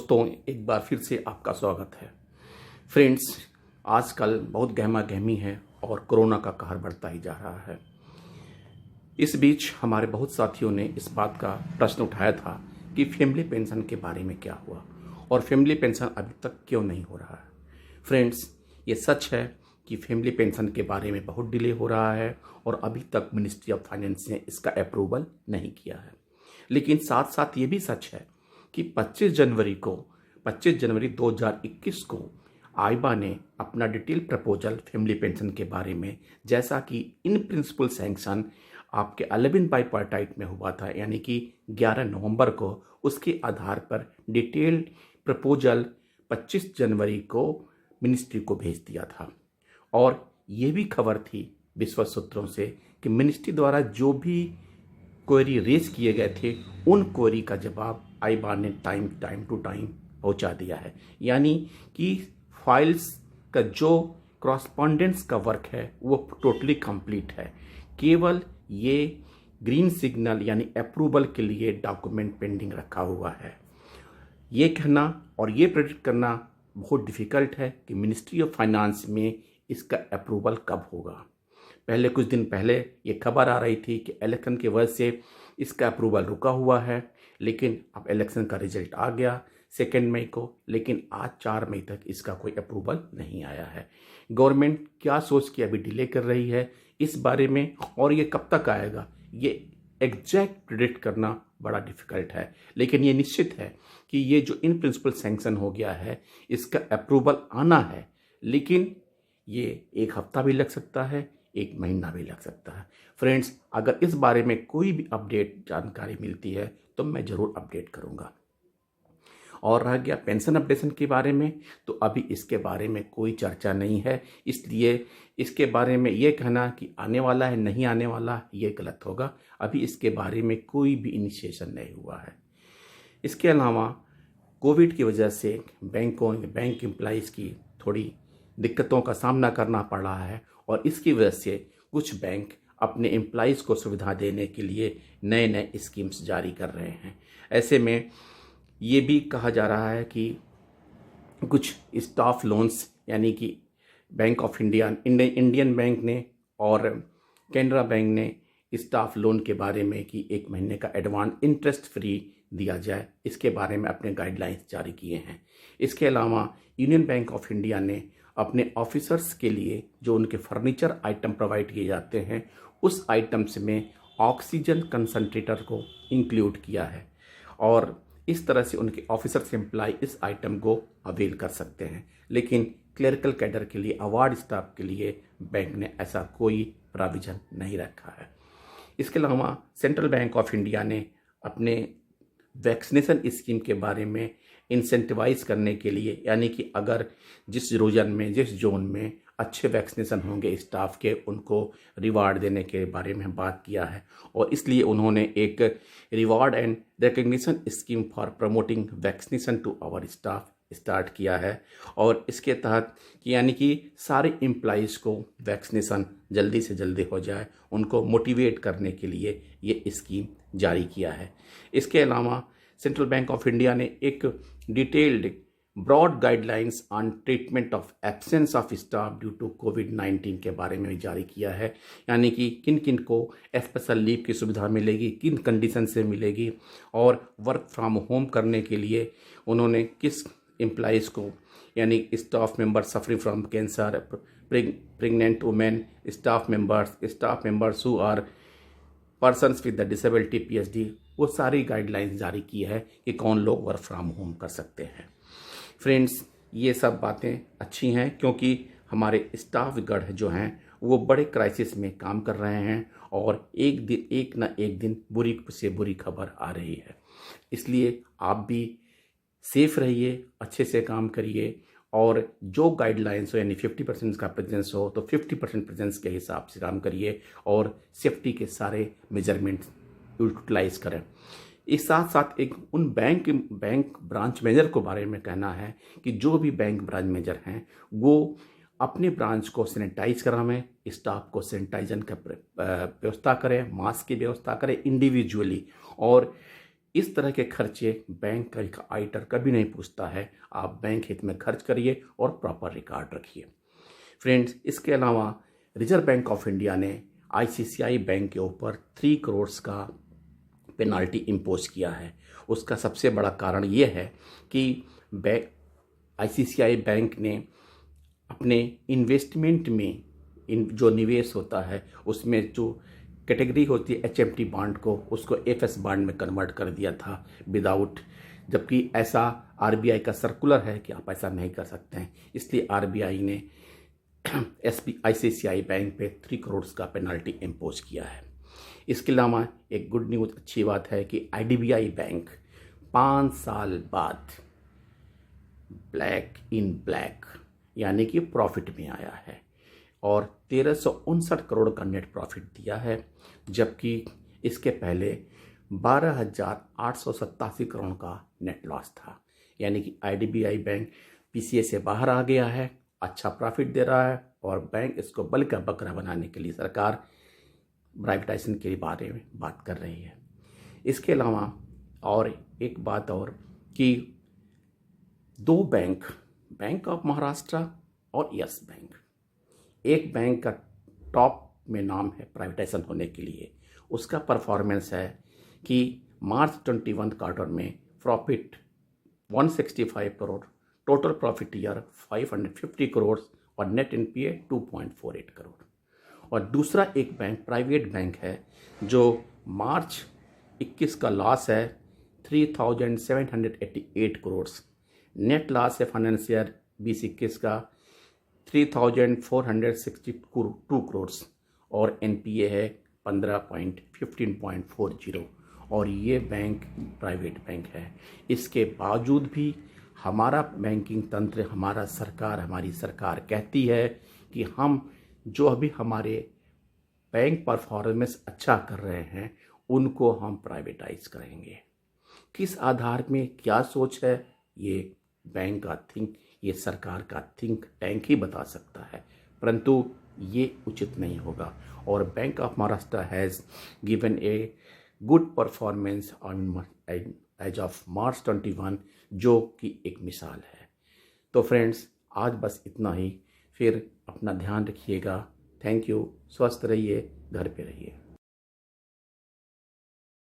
दोस्तों, एक बार फिर से आपका स्वागत है। फ्रेंड्स, आजकल बहुत गहमा गहमी है और कोरोना का कहर बढ़ता ही जा रहा है। इस बीच हमारे बहुत साथियों ने इस बात का प्रश्न उठाया था कि फैमिली पेंशन के बारे में क्या हुआ और फैमिली पेंशन अभी तक क्यों नहीं हो रहा है। फ्रेंड्स, ये सच है कि फैमिली पेंशन के बारे में बहुत डिले हो रहा है और अभी तक मिनिस्ट्री ऑफ फाइनेंस ने इसका अप्रूवल नहीं किया है। लेकिन साथ साथ ये भी सच है कि 25 जनवरी 2021 को आईबा ने अपना डिटेल प्रपोजल फैमिली पेंशन के बारे में, जैसा कि इन प्रिंसिपल सैंक्शन आपके 11 बाईपार्टाइट में हुआ था, यानी कि 11 नवंबर को, उसके आधार पर डिटेल्ड प्रपोजल 25 जनवरी को मिनिस्ट्री को भेज दिया था। और ये भी खबर थी विश्वस्त सूत्रों से कि मिनिस्ट्री द्वारा जो भी क्वेरी रेज किए गए थे, उन क्वेरी का जवाब आईबा ने टाइम टू टाइम पहुंचा दिया है। यानी कि फाइल्स का जो क्रॉस्पॉन्डेंस का वर्क है वो टोटली कंप्लीट है। केवल ये ग्रीन सिग्नल यानी अप्रूवल के लिए डॉक्यूमेंट पेंडिंग रखा हुआ है। ये कहना और ये प्रेडिक्ट करना बहुत डिफ़िकल्ट है कि मिनिस्ट्री ऑफ फाइनेंस में इसका अप्रूवल कब होगा। पहले कुछ दिन पहले ये खबर आ रही थी कि इलेक्शन की वजह से इसका अप्रूवल रुका हुआ है, लेकिन अब इलेक्शन का रिजल्ट आ गया 2 मई को, लेकिन आज 4 मई तक इसका कोई अप्रूवल नहीं आया है। गवर्नमेंट क्या सोच के अभी डिले कर रही है इस बारे में, और ये कब तक आएगा ये एग्जैक्ट प्रिडिक्ट करना बड़ा डिफिकल्ट है। लेकिन ये निश्चित है कि ये जो इन प्रिंसिपल सैंक्शन हो गया है, इसका अप्रूवल आना है, लेकिन ये 1 हफ्ता भी लग सकता है, 1 महीना भी लग सकता है। फ्रेंड्स, अगर इस बारे में कोई भी अपडेट जानकारी मिलती है तो मैं ज़रूर अपडेट करूंगा। और रह गया पेंशन अपडेशन के बारे में, तो अभी इसके बारे में कोई चर्चा नहीं है, इसलिए इसके बारे में ये कहना कि आने वाला है नहीं आने वाला, ये गलत होगा। अभी इसके बारे में कोई भी इनिशिएशन नहीं हुआ है। इसके अलावा कोविड की वजह से बैंक एम्प्लॉइज़ की थोड़ी दिक्कतों का सामना करना पड़ रहा है, और इसकी वजह से कुछ बैंक अपने एम्प्लॉइज़ को सुविधा देने के लिए नए नए स्कीम्स जारी कर रहे हैं। ऐसे में ये भी कहा जा रहा है कि कुछ स्टाफ लोन्स, यानी कि बैंक ऑफ इंडियन बैंक ने और कैनरा बैंक ने स्टाफ लोन के बारे में कि 1 महीने का एडवांस इंटरेस्ट फ्री दिया जाए, इसके बारे में अपने गाइडलाइंस जारी किए हैं। इसके अलावा यूनियन बैंक ऑफ इंडिया ने अपने ऑफिसर्स के लिए जो उनके फर्नीचर आइटम प्रोवाइड किए जाते हैं, उस आइटम्स में ऑक्सीजन कंसंट्रेटर को इंक्लूड किया है, और इस तरह से उनके ऑफिसर्स एम्प्लॉय इस आइटम को अवेल कर सकते हैं। लेकिन क्लरिकल कैडर के लिए, अवार्ड स्टाफ के लिए बैंक ने ऐसा कोई प्रोविजन नहीं रखा है। इसके अलावा सेंट्रल बैंक ऑफ इंडिया ने अपने वैक्सीनेशन स्कीम के बारे में इंसेंटिवाइज करने के लिए, यानी कि अगर जिस जोन में अच्छे वैक्सीनेशन होंगे स्टाफ के, उनको रिवार्ड देने के बारे में बात किया है। और इसलिए उन्होंने एक reward and recognition scheme for promoting vaccination to our staff start किया है, और इसके तहत यानी कि सारे एम्प्लॉइज़ को वैक्सीनेशन जल्दी से जल्दी हो जाए, उनको मोटिवेट करने के लिए ये स्कीम जारी किया है। इसके अलावा सेंट्रल बैंक ऑफ इंडिया ने एक detailed broad guidelines on treatment of absence of staff due to कोविड-19 के बारे में जारी किया है, यानी कि किन किन को स्पेशल लीव की सुविधा मिलेगी, किन कंडीशन से मिलेगी, और वर्क फ्रॉम होम करने के लिए उन्होंने किस एम्प्लॉइज़ को, यानी staff members suffering from cancer, pregnant women, staff members who are persons with the disability PhD, वो सारी गाइडलाइंस जारी की है कि कौन लोग वर्क फ्रॉम होम कर सकते हैं। फ्रेंड्स, ये सब बातें अच्छी हैं, क्योंकि हमारे स्टाफ गढ़ जो हैं वो बड़े क्राइसिस में काम कर रहे हैं, और एक ना एक दिन बुरी से बुरी खबर आ रही है। इसलिए आप भी सेफ रहिए, अच्छे से काम करिए, और जो गाइडलाइंस हो, यानी 50% का प्रेजेंस हो तो 50% प्रेजेंस के हिसाब से काम करिए, और सेफ्टी के सारे मेजरमेंट यूटिलाइज करें। इस साथ साथ एक उन बैंक ब्रांच मैनेजर को बारे में कहना है कि जो भी बैंक ब्रांच मैनेजर हैं वो अपने ब्रांच को सैनिटाइज करावें, स्टाफ को सैनिटाइजन का व्यवस्था करें, मास्क की व्यवस्था करें इंडिविजुअली, और इस तरह के खर्चे बैंक का एक ऑडिटर कभी नहीं पूछता है। आप बैंक हित में खर्च करिए और प्रॉपर रिकॉर्ड रखिए। फ्रेंड्स, इसके अलावा रिजर्व बैंक ऑफ इंडिया ने आईसीआईसीआई बैंक के ऊपर 3 करोड़ का पेनाल्टी इम्पोज किया है। उसका सबसे बड़ा कारण ये है कि आईसीआईसीआई बैंक ने अपने इन्वेस्टमेंट में जो निवेश होता है उसमें जो कैटेगरी होती है एचएफटी बॉन्ड को, उसको एफएस बॉन्ड में कन्वर्ट कर दिया था विदाउट, जबकि ऐसा आरबीआई का सर्कुलर है कि आप ऐसा नहीं कर सकते हैं। इसलिए आरबीआई ने आईसीआईसीआई बैंक पे 3 करोड़ का पेनल्टी इम्पोज किया है। इसके अलावा एक गुड न्यूज़, अच्छी बात है कि आईडीबीआई बैंक 5 साल बाद ब्लैक यानी कि प्रॉफिट में आया है और 1359 करोड़ का नेट प्रॉफिट दिया है, जबकि इसके पहले 12,887 करोड़ का नेट लॉस था। यानी कि आईडीबीआई बैंक पीसीए से बाहर आ गया है, अच्छा प्रॉफिट दे रहा है और बैंक इसको बल का बकरा बनाने के लिए सरकार प्राइवेटाइजेशन के बारे में बात कर रही है। इसके अलावा और एक बात और कि 2 बैंक ऑफ महाराष्ट्र और यस बैंक, एक बैंक का टॉप में नाम है प्राइवेटाइजेशन होने के लिए, उसका परफॉर्मेंस है कि मार्च 21 क्वार्टर में profit 165 crore, total profit year 550 crore और नेट एनपीए 2.48 करोड़। और दूसरा एक बैंक प्राइवेट बैंक है जो मार्च 21 का लॉस है 3,788 करोड़, नेट लॉस है फाइनेंशियल 2021 का 3,462 करोड़ और एनपीए है 15.40 और ये बैंक प्राइवेट बैंक है। इसके बावजूद भी हमारा बैंकिंग तंत्र, हमारी सरकार कहती है कि हम जो अभी हमारे बैंक परफॉर्मेंस अच्छा कर रहे हैं उनको हम प्राइवेटाइज करेंगे। किस आधार में, क्या सोच है, ये बैंक का ये सरकार का थिंक टैंक ही बता सकता है, परंतु ये उचित नहीं होगा। और Bank of Maharashtra has given a good performance on as of March 21, जो कि एक मिसाल है। तो फ्रेंड्स, आज बस इतना ही, फिर अपना ध्यान रखिएगा। थैंक यू, स्वस्थ रहिए, घर पे रहिए।